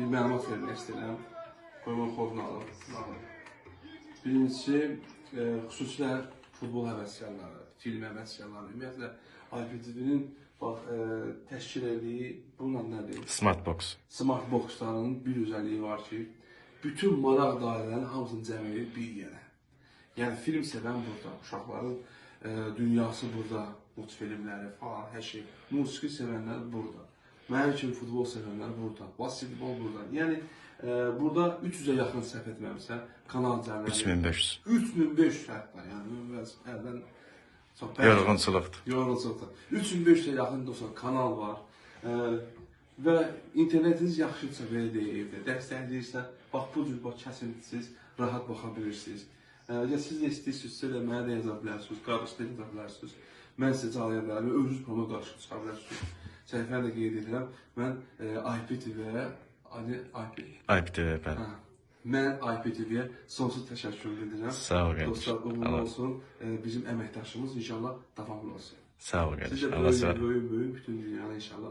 bir məlumat vermək istəyirəm. Qoyma xodunu alıb. Birincisi, xüsusilə futbol həvəskarları, film həvəskarları, ümumiyyətlə IPTV-nin təşkil etdiyi bununla nədir? Smartbox. Smartboxların bir özəlliyi var ki, bütün maraq dairələrini hamısını cəm edib bir yerə. Yəni film sevən burada, uşaqların dünyası burada, multfilmləri falan, hər şey. Musiqi sevənlər burada. Mənim kimi futbol sevənlər burada, basketbol burada. Yəni burada 300-ə yaxın səhv etməmişsə, kanal cəmləri 3500. 3500 hətta, yəni əldən çox Yorğunçuluqdur. Yorğunçuluqdur. 3500-ə yaxın dostlar kanal var. Və internetiniz yaxşıdırsa belə deyib, dəstəkləyirsə, bax bu cür kəsintisiz, rahat baxa bilirsiniz. Əgər siz də istəyirsinizsə də mənə də yaza bilərsiniz, qardaşlar yaza bilərsiniz. Mən sizə cariyə bilərəm, özünüz promo qarşı çıxa bilərsiniz. Səhifəni də qeyd edirəm. Mən IPTV-yə, IPTV, bəli. Mən IPTV-yə sonsuz təşəkkür edirəm. Sağ ol, qardaş. Dostlar, uğurlu olsun. Bizim əməkdaşımız inşallah davamlı olsun. Sağ ol, qardaş. Sizə böyük bütün dünyanı inşallah.